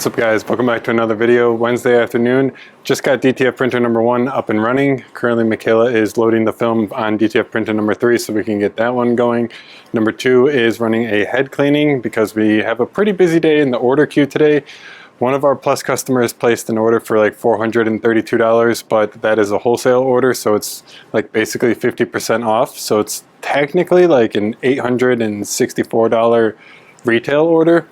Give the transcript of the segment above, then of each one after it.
What's up guys, welcome back to another video. Wednesday afternoon, just got DTF printer number 1 up and running. Currently Michaela is loading the film on DTF printer number 3 so we can get that one going. Number 2 is running a head cleaning because we have a pretty busy day in the order queue today. One of our Plus customers placed an order for like $432, but that is a wholesale order, so it's like basically 50% off. So it's technically like an $864 retail order.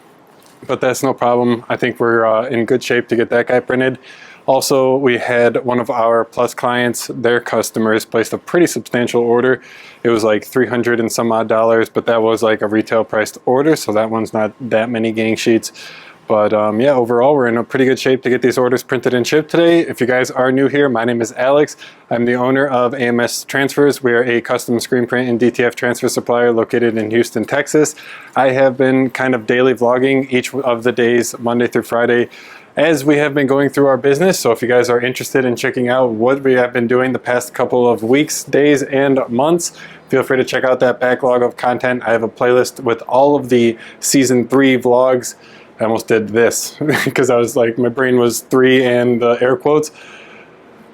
But that's no problem. I think we're in good shape to get that guy printed. Also, we had one of our Plus clients, their customers, placed a pretty substantial order. It was like $300 and some odd, but that was like a retail priced order, so that one's not that many gang sheets. But yeah, overall, we're in a pretty good shape to get these orders printed and shipped today. If you guys are new here, my name is Alex. I'm the owner of AMS Transfers. We are a custom screen print and DTF transfer supplier located in Houston, Texas. I have been kind of daily vlogging each of the days, Monday through Friday, as we have been going through our business. So if you guys are interested in checking out what we have been doing the past couple of weeks, days, and months, feel free to check out that backlog of content. I have a playlist with all of the season 3 vlogs. I almost did this because I was like, my brain was 3 and the air quotes.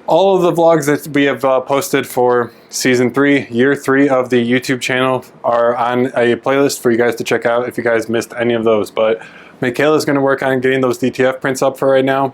All of the vlogs that we have posted for season 3, year 3 of the YouTube channel are on a playlist for you guys to check out if you guys missed any of those. But Michaela is going to work on getting those DTF prints up for right now.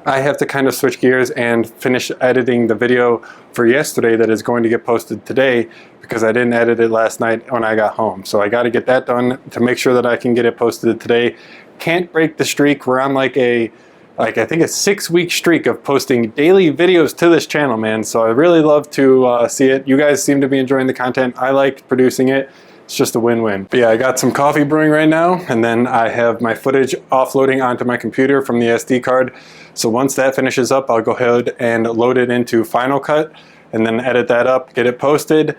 I have to kind of switch gears and finish editing the video for yesterday that is going to get posted today because I didn't edit it last night when I got home. So I got to get that done to make sure that I can get it posted today. Can't break the streak. We're on like I think a 6-week streak of posting daily videos to this channel, man. So I really love to see it. You guys seem to be enjoying the content. I like producing it. It's just a win-win. But yeah, I got some coffee brewing right now, and then I have my footage offloading onto my computer from the SD card. So once that finishes up, I'll go ahead and load it into Final Cut and then edit that up, get it posted.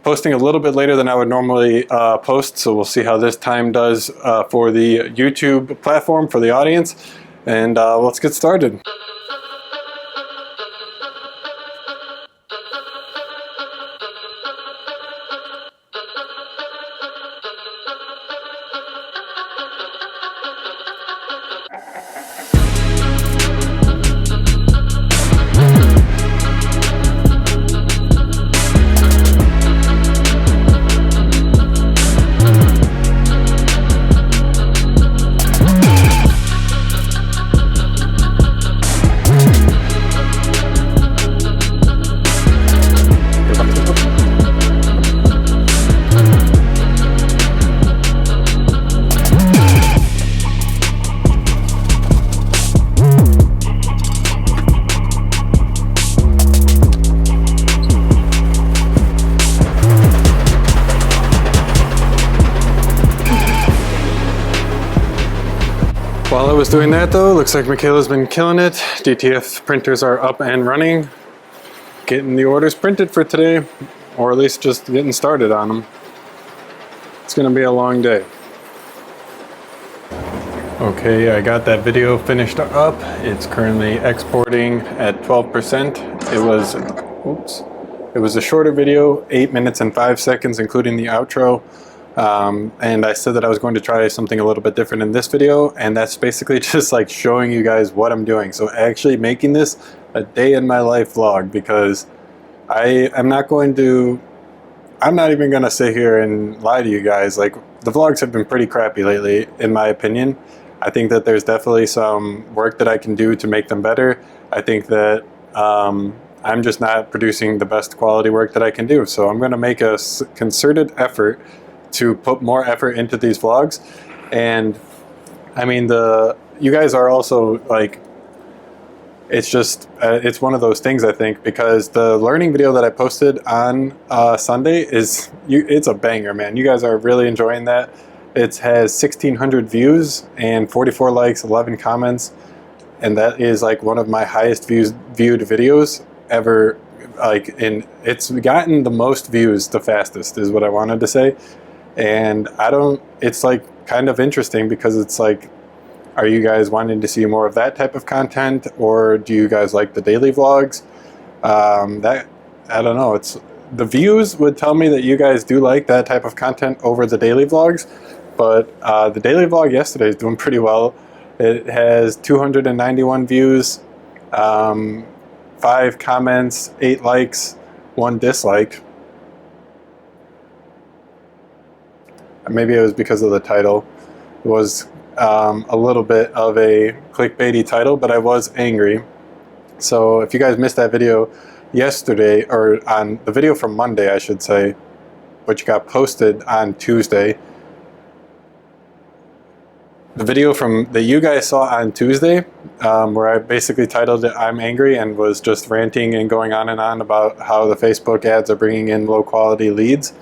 Posting a little bit later than I would normally post, so we'll see how this time does for the YouTube platform for the audience, and let's get started. While I was doing that though, looks like Michaela's been killing it. DTF printers are up and running. Getting the orders printed for today, or at least just getting started on them. It's gonna be a long day. Okay, I got that video finished up. It's currently exporting at 12%. It was a shorter video, 8 minutes and 5 seconds, including the outro. And I said that I was going to try something a little bit different in this video, and that's basically just like showing you guys what I'm doing. So actually making this a day in my life vlog, because I'm not even gonna sit here and lie to you guys. Like, the vlogs have been pretty crappy lately, in my opinion. I think that there's definitely some work that I can do to make them better. I think that I'm just not producing the best quality work that I can do. So I'm gonna make a concerted effort to put more effort into these vlogs. And I mean, you guys are also like, it's just it's one of those things, I think, because the learning video that I posted on Sunday it's a banger, man. You guys are really enjoying that. It has 1,600 views and 44 likes, 11 comments, and that is like one of my highest viewed videos ever. It's gotten the most views the fastest, is what I wanted to say. And it's like kind of interesting because it's like, are you guys wanting to see more of that type of content, or do you guys like the daily vlogs? I don't know. The views would tell me that you guys do like that type of content over the daily vlogs, but the daily vlog yesterday is doing pretty well. It has 291 views, 5 comments, 8 likes, 1 dislike. Maybe it was because of the title. It was a little bit of a clickbaity title, but I was angry. So if you guys missed that video yesterday, or on the video from Monday, I should say, which got posted on Tuesday, the video that you guys saw on Tuesday, where I basically titled it "I'm Angry" and was just ranting and going on and on about how the Facebook ads are bringing in low quality leads.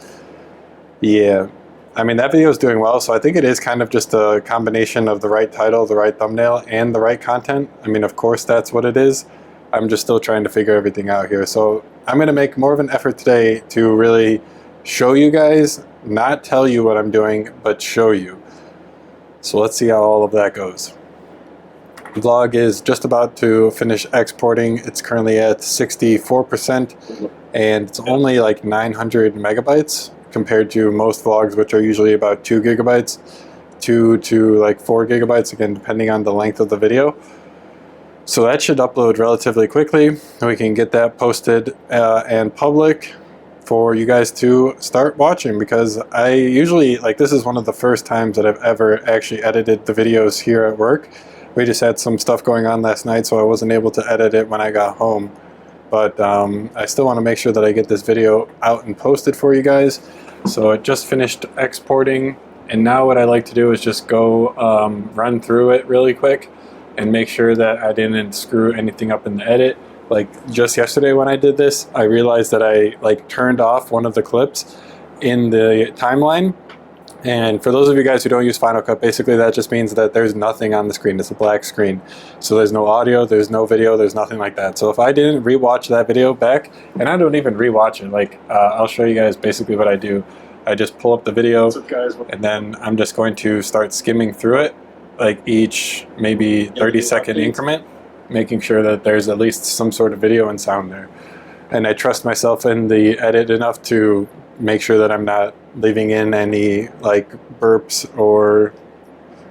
Yeah, I mean, that video is doing well, so I think it is kind of just a combination of the right title, the right thumbnail, and the right content. I mean, of course that's what it is. I'm just still trying to figure everything out here. So I'm going to make more of an effort today to really show you guys, not tell you what I'm doing, but show you. So let's see how all of that goes. The vlog is just about to finish exporting. It's currently at 64%, and it's only like 900 megabytes compared to most vlogs, which are usually about 2 gigabytes, 2 to like 4 gigabytes, again, depending on the length of the video. So that should upload relatively quickly, and we can get that posted and public for you guys to start watching, because I usually, like, this is one of the first times that I've ever actually edited the videos here at work. We just had some stuff going on last night, so I wasn't able to edit it when I got home. But I still want to make sure that I get this video out and posted for you guys. So it just finished exporting, and now what I like to do is just go run through it really quick and make sure that I didn't screw anything up in the edit. Like just yesterday when I did this, I realized that I like turned off one of the clips in the timeline. And for those of you guys who don't use Final Cut, basically that just means that there's nothing on the screen. It's a black screen. So there's no audio, there's no video, there's nothing like that. So if I didn't rewatch that video back, and I don't even rewatch it, like I'll show you guys basically what I do. I just pull up the video, and then I'm just going to start skimming through it, like each maybe 30-second increment, making sure that there's at least some sort of video and sound there. And I trust myself in the edit enough to make sure that I'm not leaving in any like burps or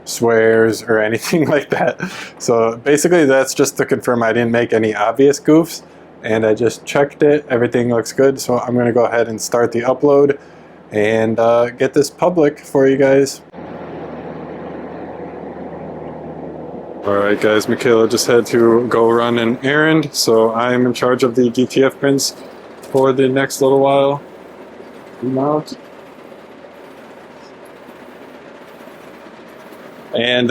swears or anything like that. So basically that's just to confirm I didn't make any obvious goofs, and I just checked it. Everything looks good. So I'm going to go ahead and start the upload and get this public for you guys. Alright guys, Michaela just had to go run an errand, so I'm in charge of the DTF prints for the next little while. Mount. And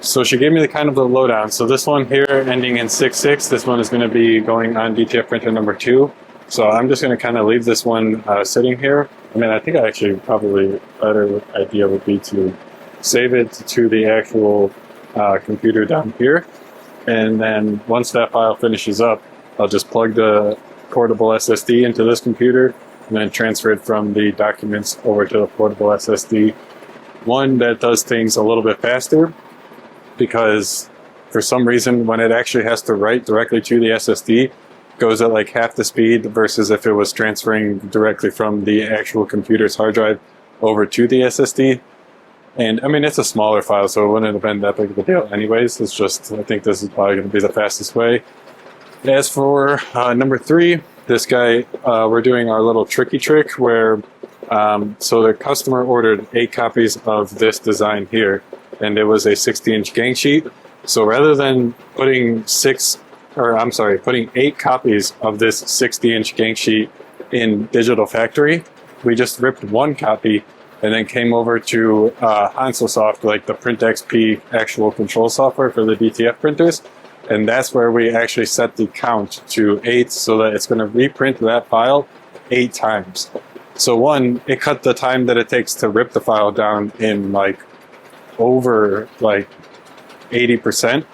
so she gave me the kind of the lowdown. So this one here ending in 66, this one is going to be going on DTF printer number 2. So I'm just going to kind of leave this one sitting here. I mean, I think actually probably a better idea would be to save it to the actual computer down here, and then once that file finishes up, I'll just plug the portable SSD into this computer and then transfer it from the documents over to the portable SSD. One that does things a little bit faster, because for some reason when it actually has to write directly to the SSD, it goes at like half the speed versus if it was transferring directly from the actual computer's hard drive over to the SSD. And I mean, it's a smaller file, so it wouldn't have been that big of a deal anyways. It's just, I think this is probably going to be the fastest way. As for number 3, this guy, we're doing our little tricky trick where, so the customer ordered 8 copies of this design here, and it was a 60-inch gang sheet. So rather than putting 8 copies of this 60-inch gang sheet in Digital Factory, we just ripped 1 copy and then came over to Hanselsoft, like the Print XP actual control software for the DTF printers. And that's where we actually set the count to 8 so that it's going to reprint that file 8 times. So one, it cut the time that it takes to rip the file down in like over like 80%.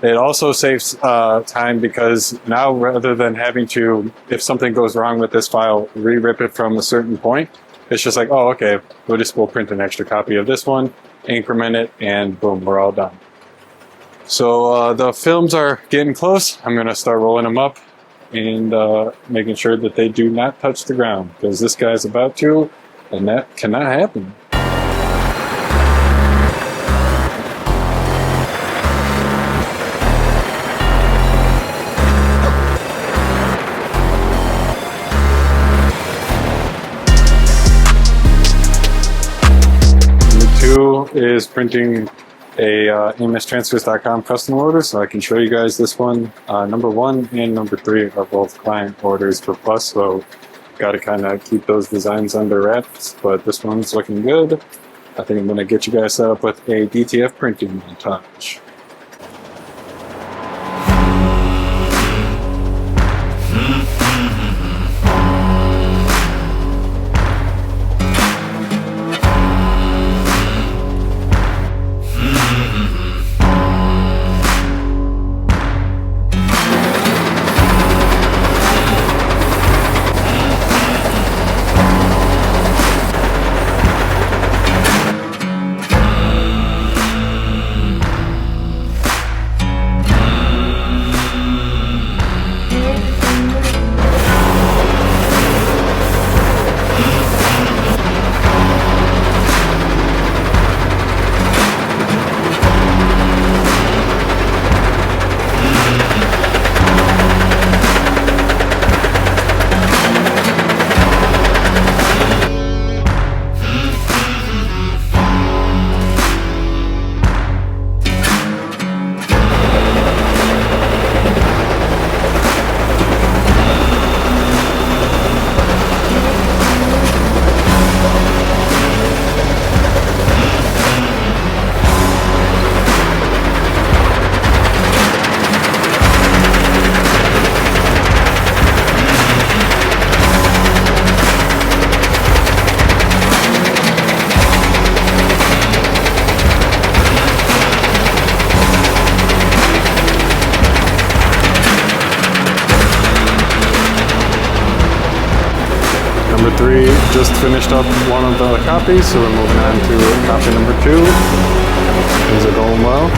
It also saves time, because now rather than having to, if something goes wrong with this file, re-rip it from a certain point, it's just like, oh, okay, we'll print an extra copy of this one, increment it, and boom, we're all done. So the films are getting close. I'm going to start rolling them up and making sure that they do not touch the ground, because this guy's about to, and that cannot happen. is printing a AMSTransfers.com custom order, so I can show you guys this one. Number 1 and number 3 are both client orders for Plus, so got to kind of keep those designs under wraps, but this one's looking good. I think I'm going to get you guys set up with a DTF printing montage. Number 3 just finished up one of the copies, so we're moving on to copy number 2. Things are going well.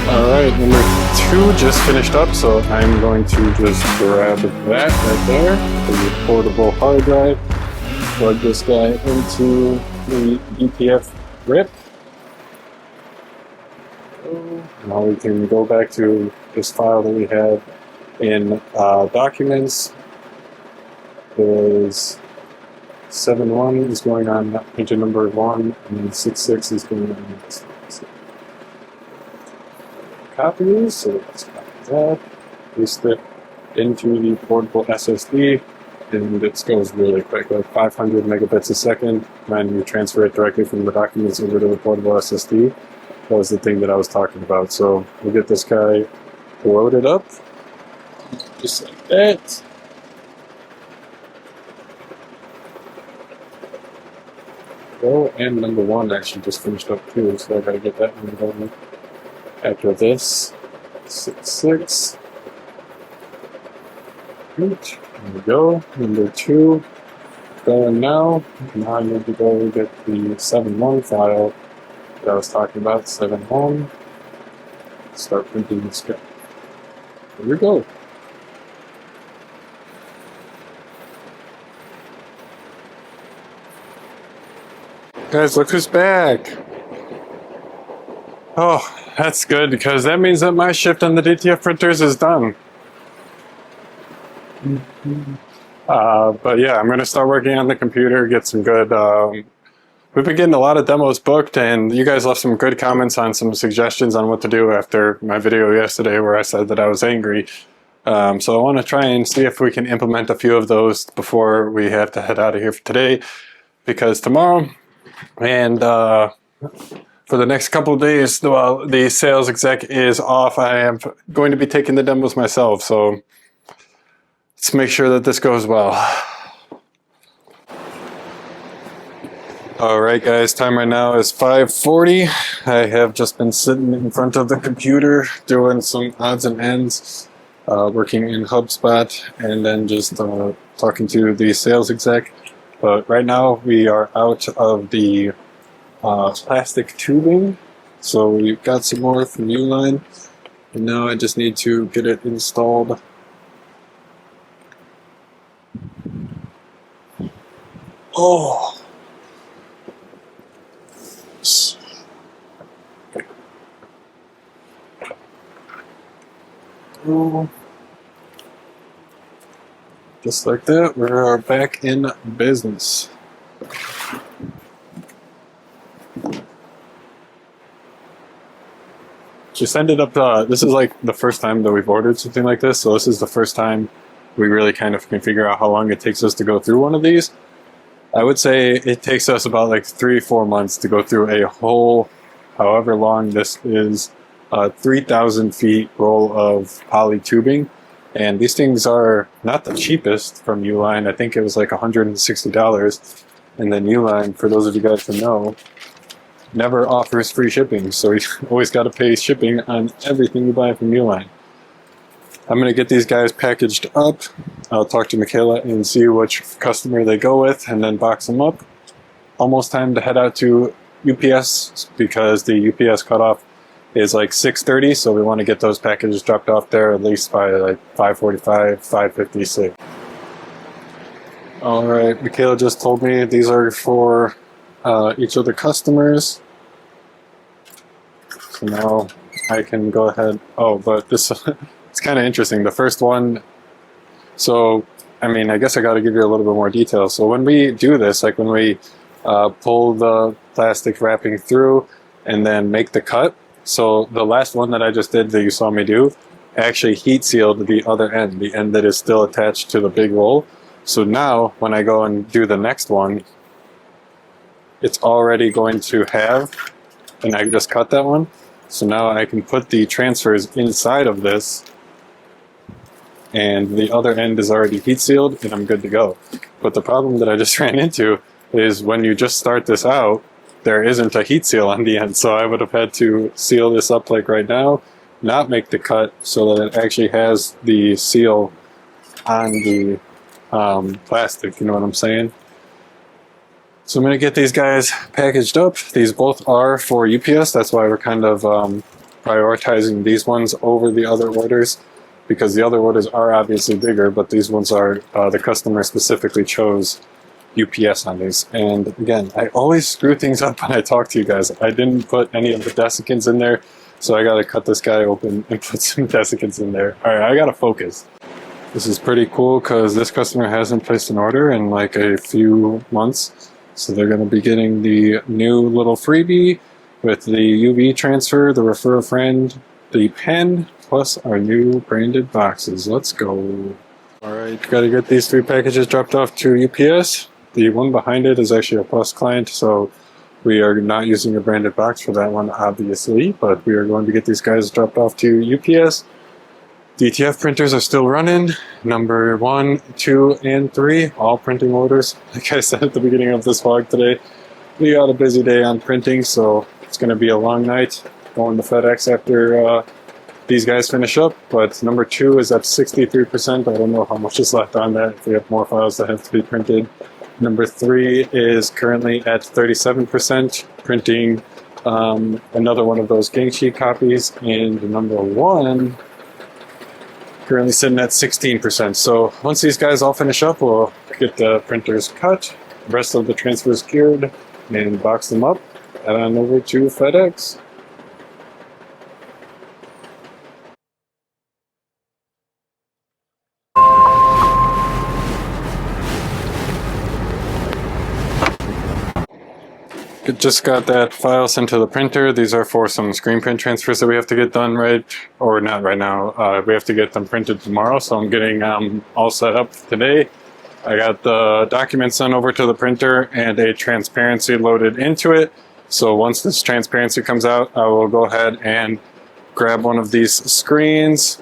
Alright, number 2 just finished up, so I'm going to just grab that right there, the portable hard drive, plug this guy into the DTF rip. Now we can go back to this file that we have in documents. Is 7.1 is going on printer number 1, and then 6.6 is going on next. Copies, so let's copy that, paste it into the portable SSD, and this goes really quick, like 500 megabits a second when you transfer it directly from the documents over to the portable SSD. That was the thing that I was talking about. So we'll get this guy loaded up, just like that. Oh, and number 1 actually just finished up too, so I gotta get that one going. After this, 6.6. Right, there we go. Number 2 going now. Now I need to go get the 7.1 file that I was talking about, 7.1. Start printing this guy. Here we go. Guys, look who's back. Oh, that's good, because that means that my shift on the DTF printers is done. But yeah, I'm going to start working on the computer, get some good... we've been getting a lot of demos booked, and you guys left some good comments on some suggestions on what to do after my video yesterday where I said that I was angry. So I want to try and see if we can implement a few of those before we have to head out of here for today, because tomorrow... And for the next couple of days, while the sales exec is off, I am going to be taking the demos myself. So let's make sure that this goes well. All right, guys, time right now is 5:40. I have just been sitting in front of the computer doing some odds and ends, working in HubSpot, and then just talking to the sales exec. But right now we are out of the plastic tubing, so we've got some more from Uline, and now I just need to get it installed. Oh! Just like that, we are back in business. just ended up, this is like the first time that we've ordered something like this. So this is the first time we really kind of can figure out how long it takes us to go through one of these. I would say it takes us about like 3-4 months to go through a whole, however long this is, 3,000 feet roll of poly tubing. And these things are not the cheapest from Uline. I think it was like $160. And then Uline, for those of you guys who know, never offers free shipping. So you always got to pay shipping on everything you buy from Uline. I'm going to get these guys packaged up. I'll talk to Michaela and see which customer they go with and then box them up. Almost time to head out to UPS because the UPS cutoff is like 6:30, so we want to get those packages dropped off there at least by like 5:45, 5:56. All right, Michaela just told me these are for each of the customers. So now I can go ahead. Oh, but this it's kind of interesting. The first one, so I mean, I guess I got to give you a little bit more detail. So when we do this, like when we pull the plastic wrapping through and then make the cut, so the last one that I just did that you saw me do actually heat sealed the other end, the end that is still attached to the big roll. So now when I go and do the next one, it's already going to have, and I just cut that one. So now I can put the transfers inside of this and the other end is already heat sealed and I'm good to go. But the problem that I just ran into is when you just start this out, there isn't a heat seal on the end. So I would have had to seal this up like right now, not make the cut so that it actually has the seal on the plastic, you know what I'm saying? So I'm going to get these guys packaged up. These both are for UPS. That's why we're kind of prioritizing these ones over the other orders, because the other orders are obviously bigger, but these ones are, the customer specifically chose UPS on these. And again, I always screw things up when I talk to you guys. I didn't put any of the desiccants in there, so I got to cut this guy open and put some desiccants in there. All right, I got to focus. This is pretty cool because this customer hasn't placed an order in like a few months. So they're going to be getting the new little freebie with the UV transfer, the refer a friend, the pen, plus our new branded boxes. Let's go. All right, got to get these 3 packages dropped off to UPS. The one behind it is actually a Plus client, so we are not using a branded box for that one, obviously, but we are going to get these guys dropped off to UPS. DTF printers are still running. Number 1, 2, and 3, all printing orders. Like I said at the beginning of this vlog today, we got a busy day on printing, so it's going to be a long night going to FedEx after these guys finish up. But number 2 is at 63%. I don't know how much is left on that, if we have more files that have to be printed. Number 3 is currently at 37%, printing another one of those gang sheet copies. And number 1 currently sitting at 16%. So once these guys all finish up, we'll get the printers cut, the rest of the transfers cured, and box them up, head on over to FedEx. Just got that file sent to the printer. These are for some screen print transfers that we have to get done or not right now. We have to get them printed tomorrow, so I'm getting all set up today. I got the documents sent over to the printer and a transparency loaded into it. So once this transparency comes out, I will go ahead and grab one of these screens.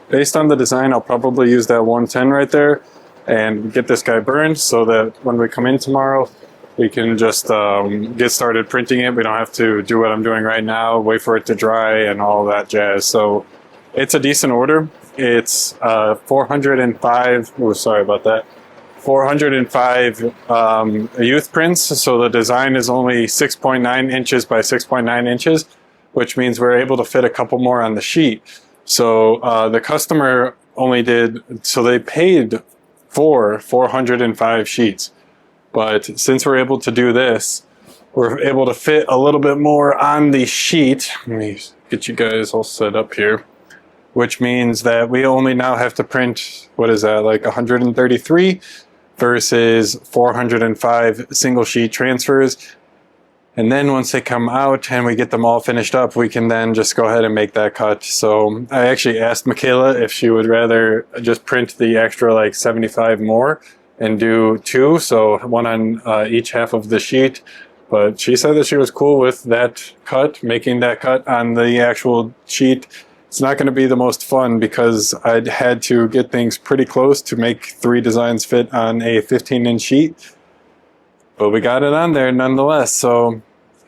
Based on the design, I'll probably use that 110 right there and get this guy burned so that when we come in tomorrow, we can just get started printing it. We don't have to do what I'm doing right now, wait for it to dry and all that jazz. So it's a decent order. It's 405, oh, sorry about that, 405 youth prints. So the design is only 6.9 inches by 6.9 inches, which means we're able to fit a couple more on the sheet. So the customer only did, so they paid for 405 sheets. But since we're able to do this, we're able to fit a little bit more on the sheet. Let me get you guys all set up here. Which means that we only now have to print, what is that, like 133 versus 405 single sheet transfers. And then once they come out and we get them all finished up, we can then just go ahead and make that cut. So I actually asked Michaela if she would rather just print the extra like 75 more and do 2, so 1 on each half of the sheet. But she said that she was cool with that cut, making that cut on the actual sheet. It's not going to be the most fun because I'd had to get things pretty close to make 3 designs fit on a 15-inch sheet. But we got it on there nonetheless. So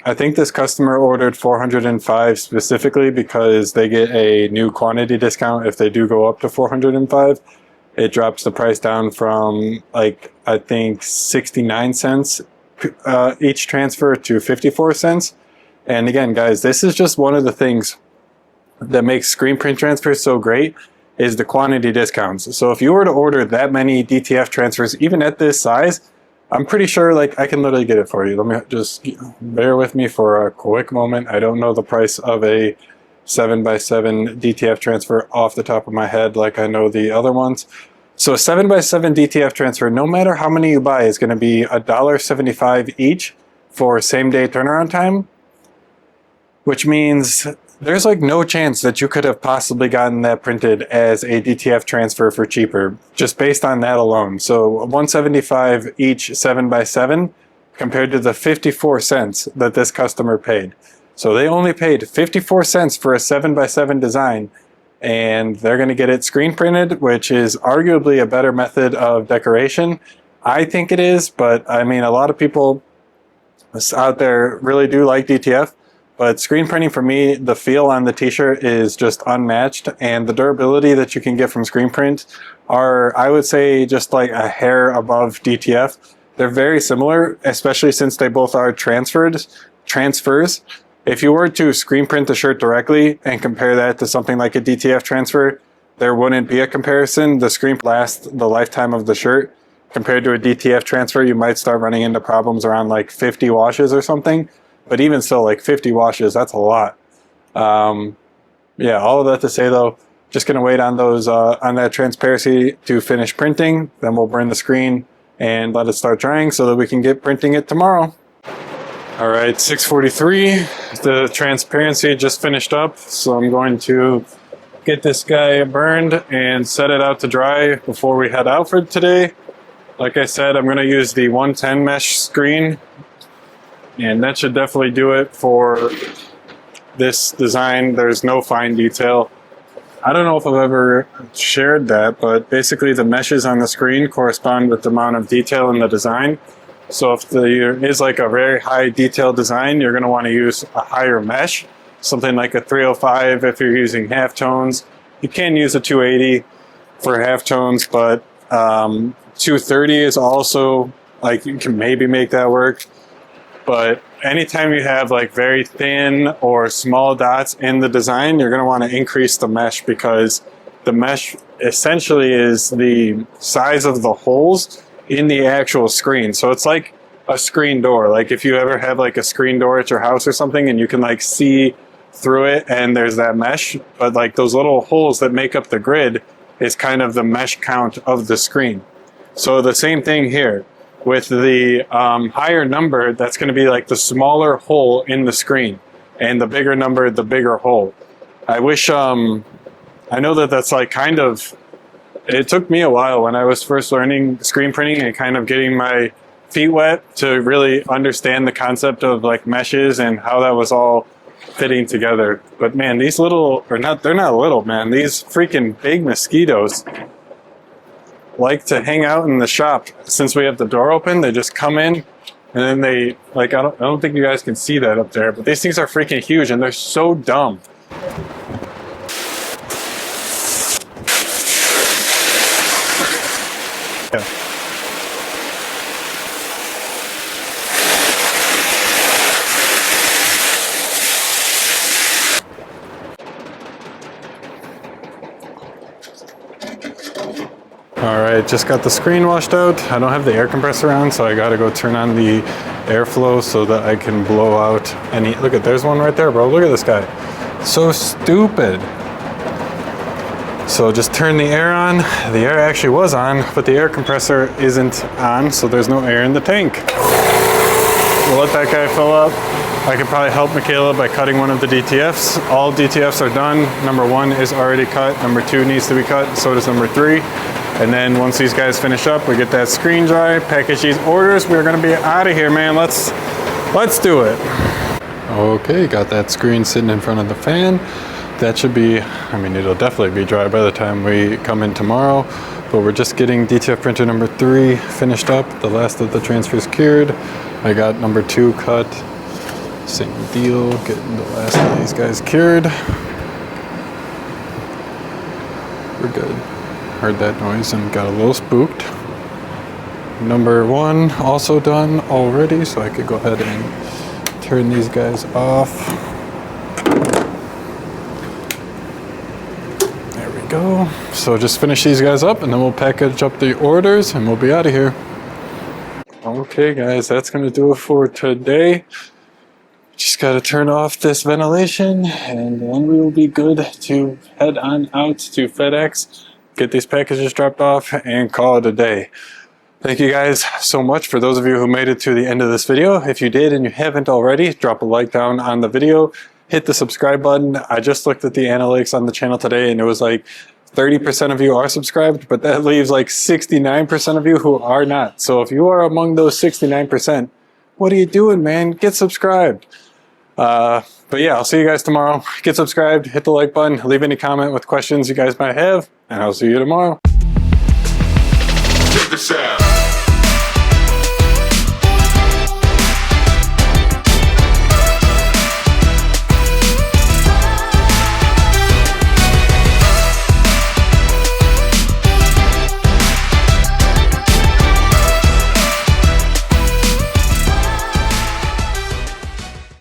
I think this customer ordered 405 specifically because they get a new quantity discount if they do go up to 405. It drops the price down from like, I think 69 cents each transfer to 54 cents. And again, guys, this is just one of the things that makes screen print transfers so great is the quantity discounts. So if you were to order that many DTF transfers, even at this size, I'm pretty sure like I can literally get it for you. Let me just bear with me for a quick moment. I don't know the price of a 7x7 DTF transfer off the top of my head like I know the other ones. So a 7x7 DTF transfer, no matter how many you buy, is going to be $1.75 each for same day turnaround time, which means there's like no chance that you could have possibly gotten that printed as a DTF transfer for cheaper, just based on that alone. So $1.75 each 7x7 compared to the 54 cents that this customer paid. So they only paid 54 cents for a 7x7 design, and they're going to get it screen printed, which is arguably a better method of decoration. I think it is, but I mean, a lot of people out there really do like DTF. But screen printing, for me, the feel on the t-shirt is just unmatched, and the durability that you can get from screen print are, I would say, just like a hair above DTF. They're very similar, especially since they both are transfers. If you were to screen print the shirt directly and compare that to something like a DTF transfer, there wouldn't be a comparison. The screen lasts the lifetime of the shirt. Compared to a DTF transfer, you might start running into problems around like 50 washes or something. But even still, like 50 washes, that's a lot. Yeah, all of that to say though, just gonna wait on those on that transparency to finish printing. Then we'll burn the screen and let it start drying so that we can get printing it tomorrow. All right, 6:43. The transparency just finished up, so I'm going to get this guy burned and set it out to dry before we head out for today. Like I said, I'm gonna use the 110 mesh screen. And that should definitely do it for this design. There's no fine detail. I don't know if I've ever shared that, but basically the meshes on the screen correspond with the amount of detail in the design. So if there is like a very high detail design, you're going to want to use a higher mesh, something like a 305 if you're using halftones. You can use a 280 for halftones, but 230 is also, like, you can maybe make that work. But anytime you have like very thin or small dots in the design, you're going to want to increase the mesh, because the mesh essentially is the size of the holes in the actual screen. So it's like a screen door. Like if you ever have like a screen door at your house or something and you can like see through it and there's that mesh, but like those little holes that make up the grid is kind of the mesh count of the screen. So the same thing here. With the higher number, that's going to be like the smaller hole in the screen, and the bigger number, the bigger hole. I wish, I know that that's like kind of, it took me a while when I was first learning screen printing and kind of getting my feet wet to really understand the concept of like meshes and how that was all fitting together. But man, these little, or not, they're not little, man, these freaking big mosquitoes like to hang out in the shop. Since we have the door open, they just come in, and then they, like, I don't think you guys can see that up there, but these things are freaking huge and they're so dumb. Yeah. All right, just got the screen washed out. I don't have the air compressor on, so I gotta go turn on the airflow so that I can blow out any, look at, there's one right there, bro. Look at this guy. So stupid. So just turn the air on. The air actually was on, but the air compressor isn't on, so there's no air in the tank. We'll let that guy fill up. I could probably help Michaela by cutting one of the DTFs. All DTFs are done. Number 1 is already cut. Number 2 needs to be cut. So does number 3. And then once these guys finish up, we get that screen dry, package these orders. We're gonna be out of here, man. Let's do it. Okay, got that screen sitting in front of the fan. That should be, I mean, it'll definitely be dry by the time we come in tomorrow. But we're just getting DTF printer number 3 finished up. The last of the transfers cured. I got number 2 cut. Same deal, getting the last of these guys cured. We're good. Heard that noise and got a little spooked. Number 1 also done already, so I could go ahead and turn these guys off. There we go. So just finish these guys up and then we'll package up the orders and we'll be out of here. Okay guys, that's gonna do it for today. Just got to turn off this ventilation and then we will be good to head on out to FedEx, get these packages dropped off and call it a day. Thank you guys so much for those of you who made it to the end of this video. If you did and you haven't already, drop a like down on the video, hit the subscribe button. I just looked at the analytics on the channel today and it was like 30% of you are subscribed, but that leaves like 69% of you who are not. So if you are among those 69%, what are you doing, man? Get subscribed. But yeah, I'll see you guys tomorrow. Get subscribed, hit the like button, leave any comment with questions you guys might have, and I'll see you tomorrow. Check this out.